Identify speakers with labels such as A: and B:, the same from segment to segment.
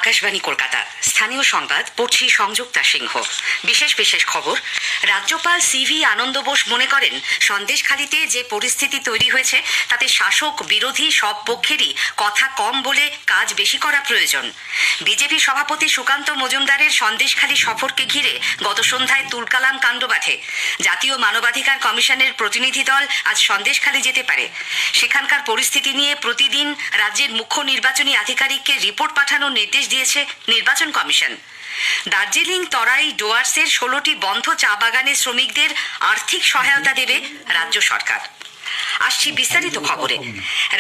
A: আকাশবাণী কলকাতা স্থানীয় সংবাদ পড়ছি সংযুক্তা সিংহ। বিশেষ খবর। রাজ্যপাল সিভি আনন্দ বোস মনে করেন সন্দেশখালিতে যে পরিস্থিতি তৈরি হয়েছে তাতে শাসক বিরোধী সব পক্ষেরই কথা কম বলে কাজ বেশি করা প্রয়োজন। বিজেপি সভাপতি সুকান্ত মজুমদারের সন্দেশখালি সফরকে ঘিরে গত সন্ধ্যায় তুলকালাম কাণ্ড বাধে। জাতীয় মানবাধিকার কমিশনের প্রতিনিধি দল আজ সন্দেশখালি যেতে পারে। সেখানকার পরিস্থিতি নিয়ে প্রতিদিন রাজ্যের মুখ্য নির্বাচনী আধিকারিককে রিপোর্ট পাঠানোর নির্দেশ দিয়েছে নির্বাচন কমিশন। দার্জিলিং, তরাই, ডুয়ার্সের 16টি বন্ধ চা বাগানের শ্রমিকদের আর্থিক সহায়তা দেবে রাজ্য সরকার। আসছি বিস্তারিত খবরে।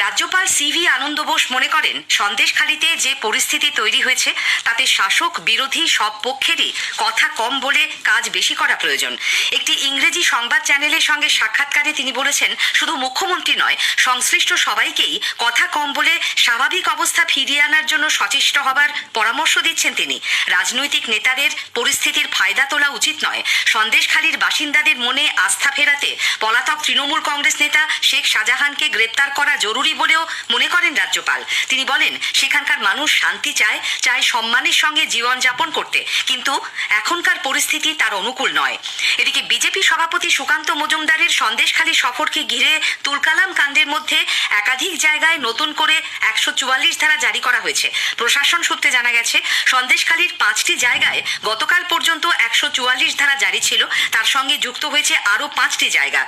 A: রাজ্যপাল সিভি আনন্দ বোস মনে করেন সন্দেশখালিতে যে পরিস্থিতি তৈরি হয়েছে তাতে শাসক বিরোধী সব পক্ষেরই কথা কম বলে কাজ বেশি করা প্রয়োজন। একটি ইংরেজি সংবাদ চ্যানেলের সঙ্গে সাক্ষাৎকারে তিনি বলেছেন, শুধু মুখ্যমন্ত্রী নয়, সংশ্লিষ্ট সবাইকেই কথা কম বলে স্বাভাবিক অবস্থা ফিরিয়ে আনার জন্য সচেষ্ট হবার পরামর্শ দিচ্ছেন তিনি। রাজনৈতিক নেতাদের পরিস্থিতির ফায়দা তোলা উচিত নয়। সন্দেশখালির বাসিন্দাদের মনে আস্থা ফেরাতে পলাতক তৃণমূল কংগ্রেস নেতা শেখ শাহজাহানকে গ্রেপ্তার করা জরুরি বলেও মনে করেন রাজ্যপাল। তিনি বলেন, সেখানকার মানুষ শান্তি চায় সম্মানের সঙ্গে জীবনযাপন করতে, কিন্তু এখনকার পরিস্থিতি তার অনুকূল নয়। এদিকে বিজেপি সভাপতি সুকান্ত মজুমদারের সন্দেশখালি সফরকে ঘিরে তুলকালাম কাণ্ডের মধ্যে একাধিক জায়গায় নতুন করে 144 ধারা জারি করা হয়েছে। প্রশাসন সূত্রে জানা গেছে, সন্দেশখালির 5টি জায়গায় গতকাল পর্যন্ত 144 ধারা জারি ছিল। তার সঙ্গে যুক্ত হয়েছে আরও 5টি জায়গা।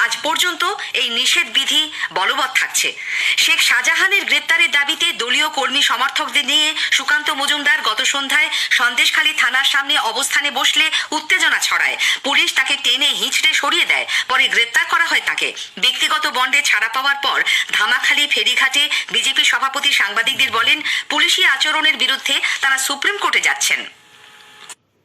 A: আজ পর্যন্ত এই নিষেধ বিধি বলবৎ থাকছে। শেখ শাহজাহানের গ্রেপ্তারের দাবিতে দলীয় কর্মী সমর্থকদের নিয়ে সুকান্ত মজুমদার গত সন্ধ্যায় সন্দেশখালি থানার সামনে অবস্থানে বসলে উত্তেজনা ছড়ায়। পুলিশ তাকে টেনে হিঁচড়ে সরিয়ে দেয়, পরে গ্রেপ্তার করা হয় তাকে। ব্যক্তিগত বন্ডে ছাড়া পাওয়ার পর ধামাখালি ফেরিঘাটে বিজেপি সভাপতি সাংবাদিকদের বলেন, পুলিশি আচরণের বিরুদ্ধে তারা সুপ্রিম কোর্টে যাচ্ছেন।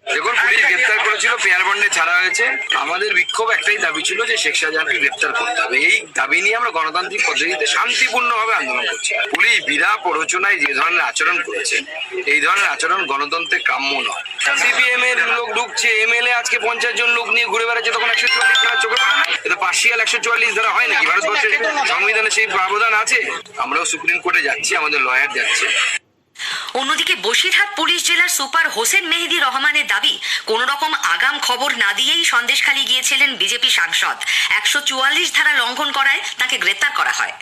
B: দেখুন, পুলিশ গ্রেপ্তার করেছিল, পেয়ার বন্ডে ছাড়া হয়েছে। আমাদের বিক্ষোভ একটাই দাবি ছিল যে শেখ শাহজাহানকে গ্রেপ্তার করতে হবে। এই দাবি নিয়ে আমরা গণতান্ত্রিক পদ্ধতিতে শান্তিপূর্ণভাবে আন্দোলন করছি। পুলিশ বিনা প্ররোচনায় যে ধরনের আচরণ করেছে, এই ধরনের আচরণ গণতন্ত্রে কাম্য নয়। সিপিএম এর লোক ঢুকছে, এমএলএ আজকে 50 জন লোক নিয়ে ঘুরে বেড়াচ্ছে, তখন 144 ধারা চোখে পড়ে না? এটা পার্সিয়াল 144 ধারা হয় নাকি? ভারতবর্ষের সংবিধানে সেই প্রাবধান আছে। আমরাও সুপ্রিম কোর্টে যাচ্ছি, আমাদের লয়ার যাচ্ছে।
A: অন্যদিকে বসিরহাট পুলিশ জেলার সুপার হোসেন মেহেদি রহমানের দাবি, কোন রকম আগাম খবর না দিয়েই সন্দেশখালি গিয়েছিলেন বিজেপি সাংসদ। 144 ধারা লঙ্ঘন করায় তাকে গ্রেপ্তার করা হয়।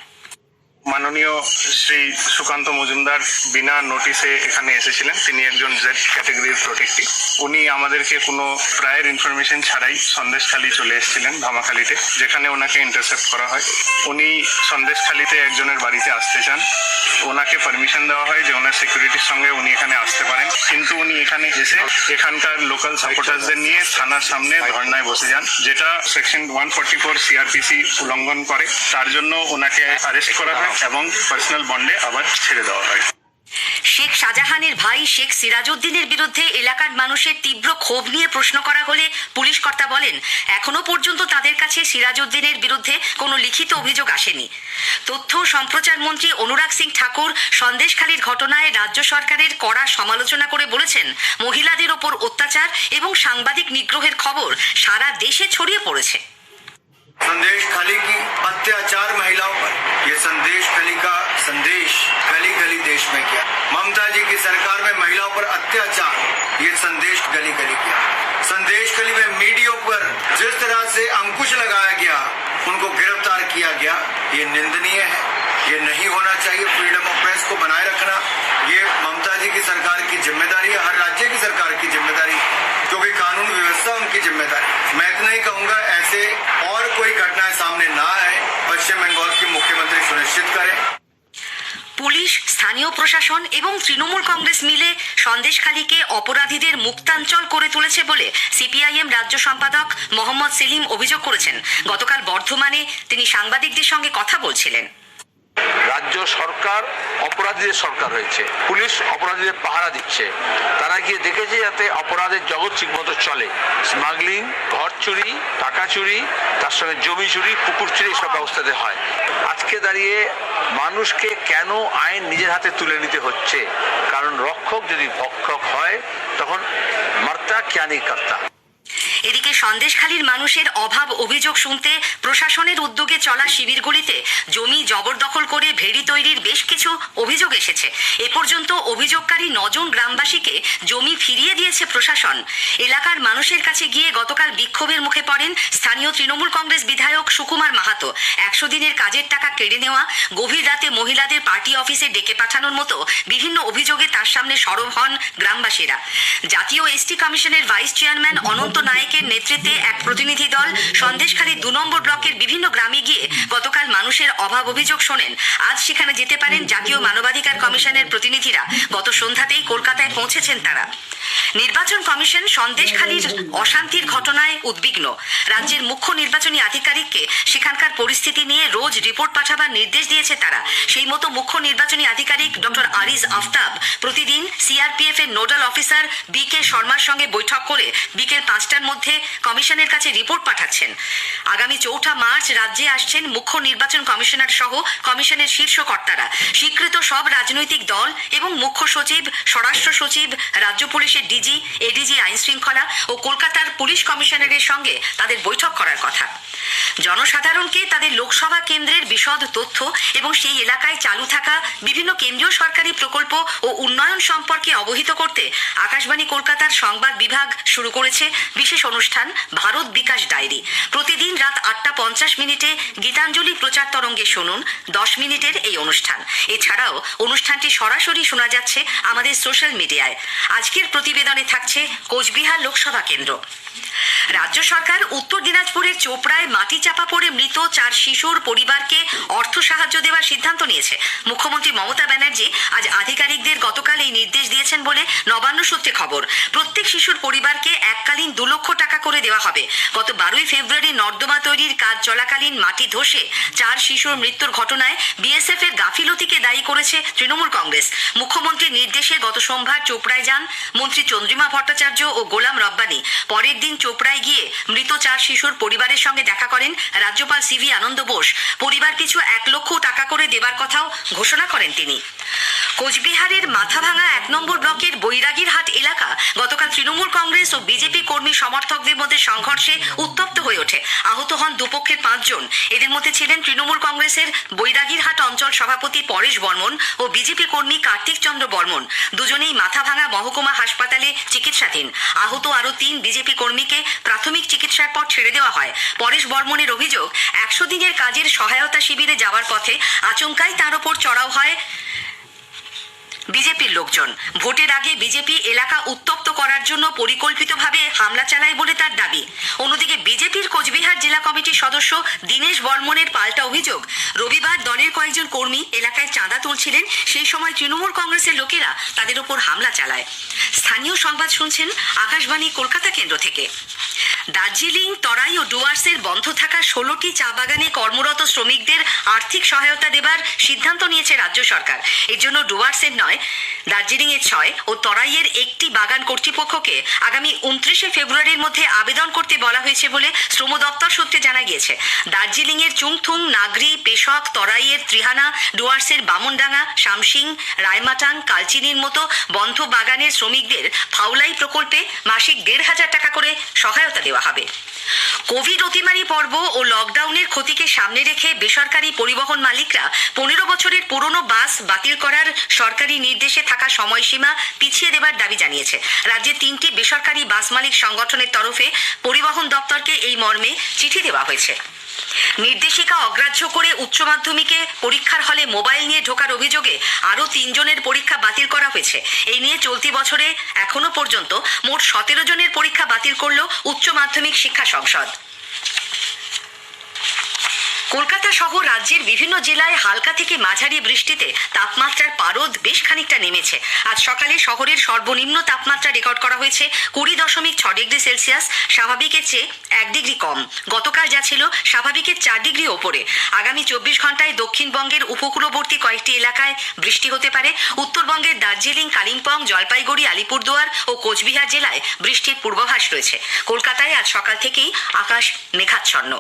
C: মাননীয় শ্রী সুকান্ত মজুমদার বিনা নোটিশে এখানে এসেছিলেন। তিনি একজন জেড ক্যাটাগরির প্রোটেক্টিভ। উনি আমাদেরকে কোনো প্রায়র ইনফরমেশন ছাড়াই সন্দেশখালি চলে এসেছিলেন ধামাখালিতে, যেখানে ওনাকে ইন্টারসেপ্ট করা হয়। উনি সন্দেশখালিতে একজনের বাড়িতে আসতে চান, ওনাকে পারমিশন দেওয়া হয় যে ওনার সিকিউরিটির সঙ্গে উনি এখানে আসতে পারেন, কিন্তু উনি এখানে এসে এখানকার লোকাল সাপোর্টার্সদের নিয়ে থানার সামনে ধর্নায় বসে যান, যেটা সেকশন 144 সিআরপিসি উল্লঙ্ঘন করে। তার জন্য ওনাকে অ্যারেস্ট করা হয় এবং পার্সোনাল বন্ডে আবার ছেড়ে দেওয়া হয়।
A: শেখ শাহজাহানের ভাই শেখ সিরাজউদ্দিনের বিরুদ্ধে এলাকার মানুষের তীব্র ক্ষোভ নিয়ে প্রশ্ন করা হলে পুলিশ কর্তা বলেন, এখনো পর্যন্ত তাদের কাছে সিরাজউদ্দিনের বিরুদ্ধে কোনো লিখিত অভিযোগ আসেনি। তথ্য ও সম্প্রচার মন্ত্রী অনুরাগ সিং ঠাকুর সন্দেশখালির ঘটনায় রাজ্য সরকারের কড়া সমালোচনা করে বলেছেন, মহিলাদের ওপর অত্যাচার এবং সাংবাদিক নিগ্রহের খবর সারা দেশে ছড়িয়ে পড়েছে।
D: संदेशखाली की अत्याचार महिलाओं पर, ये संदेशखाली का संदेश गली गली देश में किया। ममता जी की सरकार में महिलाओं पर अत्याचार, ये संदेश गली गली किया। संदेशखाली में मीडिया पर जिस तरह से अंकुश लगाया गया, उनको गिरफ्तार किया गया, ये निंदनीय है। ये नहीं होना चाहिए। फ्रीडम ऑफ प्रेस को बनाए रखना ये ममता जी की सरकार की जिम्मेदारी है, हर राज्य की सरकार की जिम्मेदारी, क्योंकि कानून व्यवस्था उनकी जिम्मेदारी। मैं इतना ही कहूंगा, ऐसे और कोई घटनाएं सामने ना आए, पश्चिम बंगाल की मुख्यमंत्री सुनिश्चित करें।
A: পুলিশ, স্থানীয় প্রশাসন এবং তৃণমূল কংগ্রেস মিলে সন্দেশখালিকে অপরাধীদের মুক্তাঞ্চল করে তুলেছে বলে সিপিআইএম রাজ্য সম্পাদক মোহাম্মদ সেলিম অভিযোগ করেছেন। গতকাল বর্ধমানে তিনি সাংবাদিকদের সঙ্গে কথা বলছিলেন।
E: রাজ্য সরকার অপরাধীদের সরকার হয়েছে, পুলিশ অপরাধীদের পাহারা দিচ্ছে। তারা গিয়ে দেখেছে যাতে অপরাধের জগৎ ঠিকমতো চলে। স্মাগলিং, ঘর চুরি, টাকা চুরি, তার সঙ্গে জমি চুরি, পুকুর চুরি, এসব ব্যবস্থাতে হয়। আজকে দাঁড়িয়ে মানুষকে কেন আইন নিজের হাতে তুলে নিতে হচ্ছে? কারণ রক্ষক যদি ভক্ষক হয় তখন মর্তা ক্যা নেই কর্তা।
A: এদিকে সন্দেশখালির মানুষের অভাব অভিযোগ শুনতে প্রশাসনের উদ্যোগে চলা শিবিরগুলিতে জমি জবরদখল করে ভেড়ি তৈরির বেশ কিছু অভিযোগ এসেছে। এ পর্যন্ত অভিযোগকারী 9 জন গ্রামবাসীকে জমি ফিরিয়ে দিয়েছে প্রশাসন। এলাকার মানুষের কাছে গিয়ে গতকাল বিক্ষোভের মুখে পড়েন স্থানীয় তৃণমূল কংগ্রেস বিধায়ক সুকুমার মাহাতো। 100 দিনের কাজের টাকা কেড়ে নেওয়া, গভীর রাতে মহিলাদের পার্টি অফিসে ডেকে পাঠানোর মতো বিভিন্ন অভিযোগে তার সামনে সরব হন গ্রামবাসীরা। জাতীয় এসটি কমিশনের ভাইস চেয়ারম্যান অনন্ত নায়েকের নেতৃত্বে এক প্রতিনিধি দল সন্দেশখালী 2 নম্বর ব্লকের বিভিন্ন গ্রামে গিয়ে গতকাল মানুষের অভাব অভিযোগ শোনেন। আজ সেখানে যেতে পারেন জাতীয় মানবাধিকার কমিশনের প্রতিনিধিরা। গত সন্ধ্যাতেই কলকাতায় পৌঁছেছেন তারা। নির্বাচন কমিশন সন্দেশখালীর অশান্তির ঘটনায় উদ্বিগ্ন। রাজ্যের মুখ্য নির্বাচনী আধিকারিককে সেখানকার পরিস্থিতি নিয়ে রোজ রিপোর্ট পাঠাবার নির্দেশ দিয়েছে তারা। সেই মতো মুখ্য নির্বাচনী আধিকারিক ডক্টর আরিজ আফতাব প্রতিদিন সিআরপিএফ এর নোডাল অফিসার বি.কে. শর্মার সঙ্গে বৈঠক করে বিকেল 5টার মধ্যে কমিশনের কাছে রিপোর্ট পাঠাচ্ছেন। আগামী 4 মার্চ রাজ্যে আসছেন মুখ্য নির্বাচন কমিশনার সহ কমিশনের শীর্ষ কর্তারা। স্বীকৃত সব রাজনৈতিক দল এবং মুখ্য সচিব, স্বরাষ্ট্র সচিব, রাজ্য পুলিশের ডিজি, এডিজি আইন শৃঙ্খলা ও কলকাতার পুলিশ কমিশনারের সঙ্গে তাদের বৈঠক করার কথা। জনসাধারণকে তাদের লোকসভা কেন্দ্রের বিশদ তথ্য এবং সেই এলাকায় চালু থাকা বিভিন্ন কেন্দ্রীয় সরকারি প্রকল্প ও উন্নয়ন সম্পর্কে অবহিত করতে আকাশবাণী কলকাতার সংবাদ বিভাগ শুরু করেছে বিশেষ অনুষ্ঠান ভারত বিকাশ ডায়েরি। প্রতিদিন রাত 8:50 গীতাঞ্জলি প্রচার তরঙ্গে শুনুন 10 মিনিটের এই অনুষ্ঠান। এছাড়াও অনুষ্ঠানটি সরাসরি শোনা যাচ্ছে আমাদের সোশ্যাল মিডিয়ায়। আজকের প্রতিবেদনে থাকছে কোচবিহার লোকসভা কেন্দ্র। রাজ্য সরকার উত্তর দিনাজপুরের চোপড়ায় মাটি চাপা পড়ে মৃত 4 শিশুর পরিবারকে অর্থ সাহায্য দেওয়ার সিদ্ধান্ত নিয়েছে। মুখ্যমন্ত্রী মমতা ব্যানার্জি আজ আধিকারিকদের গতকাল এই নির্দেশ দিয়েছেন বলে নবান্ন সূত্রে খবর। প্রত্যেক শিশুর পরিবারকে এককালীন 2 লক্ষ টাকা করে দেওয়া হবে। গত 12 ফেব্রুয়ারি নর্দমা তৈরির কাজ চলাকালীন মাটি ধসে 4 শিশুর মৃত্যুর ঘটনায় বিএসএফ এর গাফিলতিকে দায়ী করেছে তৃণমূল কংগ্রেস। মুখ্যমন্ত্রীর নির্দেশে গত সোমবার চোপড়ায় যান মন্ত্রী চন্দ্রিমা ভট্টাচার্য ও গোলাম রব্বানী। পরের দিন চোপড়ায় গিয়ে মৃত 4 শিশুর পরিবারের সঙ্গে দেখা করেন রাজ্যপাল সিভি আনন্দ বোস। পরিবার পিছু 1 লক্ষ টাকা করে দেবার কথাও ঘোষণা করেন তিনি। কোচবিহারের মাথাভাঙা 1 নম্বর ব্লকের বৈরাগীরহাট এলাকা গতকাল তৃণমূল কংগ্রেস ও বিজেপি কর্মী সমর্থকদের মধ্যে সংঘর্ষে উত্তপ্ত হয়ে ওঠে। আহত হন দুপক্ষের 5 জন। এদের মধ্যে ছিলেন তৃণমূল কংগ্রেসের বৈরাগীরহাট অঞ্চল সভাপতি পরেশ বর্মন ও বিজেপি কর্মী কার্তিক চন্দ্র বর্মন। দুজনেই মাথাভাঙা মহকুমা হাসপাতালে চিকিৎসাধীন। আহত আরও 3 বিজেপি কর্মীকে প্রাথমিক চিকিৎসার পর ছেড়ে দেওয়া হয়। পরেশ বর্মনের অভিযোগ, 100 দিনের কাজের সহায়তা শিবিরে যাওয়ার পথে আচমকাই তার ওপর চড়াও হয় বিজেপির লোকজন। ভোটের আগে বিজেপি এলাকা উত্তপ্ত করার জন্য পরিকল্পিতভাবে হামলা চালায় বলে তার দাবি। অন্যদিকে বিজেপির কোচবিহার জেলা কমিটির সদস্য দীনেশ বর্মনের পাল্টা অভিযোগ, রবিবার দলের কয়েকজন কর্মী এলাকায় চাঁদা তুলছিলেন, সেই সময় তৃণমূল কংগ্রেসের লোকেরা তাদের উপর হামলা চালায়। স্থানীয় সংবাদ শুনছেন আকাশবাণী কলকাতা কেন্দ্র থেকে। দার্জিলিং, তরাই ও ডুয়ার্সের বন্ধ থাকা 16টি চা বাগানে কর্মরত শ্রমিকদের আর্থিক সহায়তা দেবার সিদ্ধান্ত নিয়েছে রাজ্য সরকার। এর জন্য ডুয়ার্সের নয়, দার্জিলিংয়ের 6 ও তরাইয়ের 1টি বাগান কর্তৃপক্ষকে আগামী 29 ফেব্রুয়ারির মধ্যে আবেদন করতে বলা হয়েছে বলে শ্রম দপ্তর সূত্রে জানা গিয়েছে। দার্জিলিংয়ের চুংথুং, নাগরি, পেশক, তরাইয়ের ত্রিহানা, ডুয়ার্সের বামনডাঙ্গা, শামসিং, রায়মাটাং, কালচিনির মতো বন্ধ বাগানের শ্রমিকদের ফাউলাই প্রকল্পে মাসিক 1,500 টাকা করে সহায়তা দেওয়া হবে। কোভিড অতিমারি পর্ব ও লকডাউনের ক্ষতিকে সামনে রেখে বেসরকারি পরিবহন মালিকরা 15 বছরের পুরনো বাস বাতিল করার সরকারি নির্দেশে থাকা সময়সীমা পিছিয়ে দেবার দাবি জানিয়েছে। রাজ্যে 3টি বেসরকারি বাস মালিক সংগঠনের তরফে পরিবহন দপ্তরকে এই মর্মে চিঠি দেওয়া হয়েছে। নির্দেশিকা অগ্রাহ্য করে উচ্চ মাধ্যমিকে পরীক্ষার হলে মোবাইল নিয়ে ঢোকার অভিযোগে আরও 3 জনের পরীক্ষা বাতিল করা হয়েছে। এই নিয়ে চলতি বছরে এখনো পর্যন্ত মোট 17 জনের পরীক্ষা বাতিল করল উচ্চ মাধ্যমিক শিক্ষা সংসদ। কলকাতা সহ রাজ্যের বিভিন্ন জেলায় হালকা থেকে মাঝারি বৃষ্টিতে তাপমাত্রার পারদ বেশ খানিকটা নেমেছে। আজ সকালে শহরের সর্বনিম্ন তাপমাত্রা রেকর্ড করা হয়েছে 20.6 ডিগ্রি সেলসিয়াস, স্বাভাবিকের চেয়ে 1 ডিগ্রি কম। গতকাল যা ছিল স্বাভাবিকের 4 ডিগ্রি ওপরে। আগামী 24 ঘন্টায় দক্ষিণবঙ্গের উপকূলবর্তী কয়েকটি এলাকায় বৃষ্টি হতে পারে। উত্তরবঙ্গের দার্জিলিং, কালিম্পং, জলপাইগুড়ি, আলিপুরদুয়ার ও কোচবিহার জেলায় বৃষ্টির পূর্বাভাস রয়েছে। কলকাতায় আজ সকাল থেকেই আকাশ মেঘাচ্ছন্ন।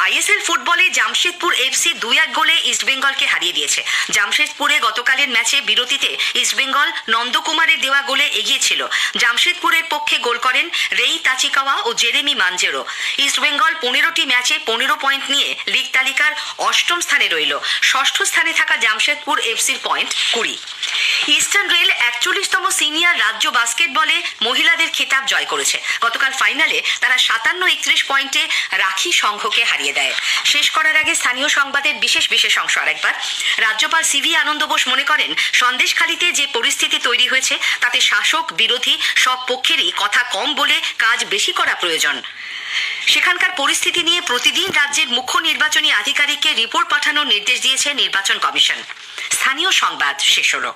A: আইএসএল ফুটবলে জামশেদপুর এফসি 2-1 গোলে ইস্টবেঙ্গলকে হারিয়ে দিয়েছে। জামশেদপুরে গতকালের ম্যাচে বিরতিতে ইস্টবেঙ্গল নন্দকুমারের দেওয়া গোলে এগিয়ে ছিল। জামশেদপুরের পক্ষে গোল করেন রেই তাচিকাওয়া ও জেরেমি মানজেরো। ইস্টবেঙ্গল 15টি ম্যাচে 15 পয়েন্ট নিয়ে লিগ তালিকার 8ম স্থানে রইল। 6ষ্ঠ স্থানে থাকা জামশেদপুর এফসির পয়েন্ট 20। ইস্টার্ন রেল 41তম সিনিয়র রাজ্য বাস্কেটবলে মহিলাদের খেতাব জয় করেছে। গতকাল ফাইনালে তারা 57-31 পয়েন্টে রাখি সংঘকে হারিয়ে দেয়। শেষ করার আগে স্থানীয় সংবাদের বিশেষ অংশ আরেকবার। রাজ্যপাল সিভি আনন্দ বোস মনে করেন সন্দেশখালিতে যে পরিস্থিতি তৈরি হয়েছে তাতে শাসক বিরোধী সব পক্ষেরই কথা কম বলে কাজ বেশি করা প্রয়োজন। সেখানকার পরিস্থিতি নিয়ে প্রতিদিন রাজ্যের মুখ্য নির্বাচনী আধিকারিককে রিপোর্ট পাঠানোর নির্দেশ দিয়েছে নির্বাচন কমিশন। স্থানীয় সংবাদ শেষ হলো।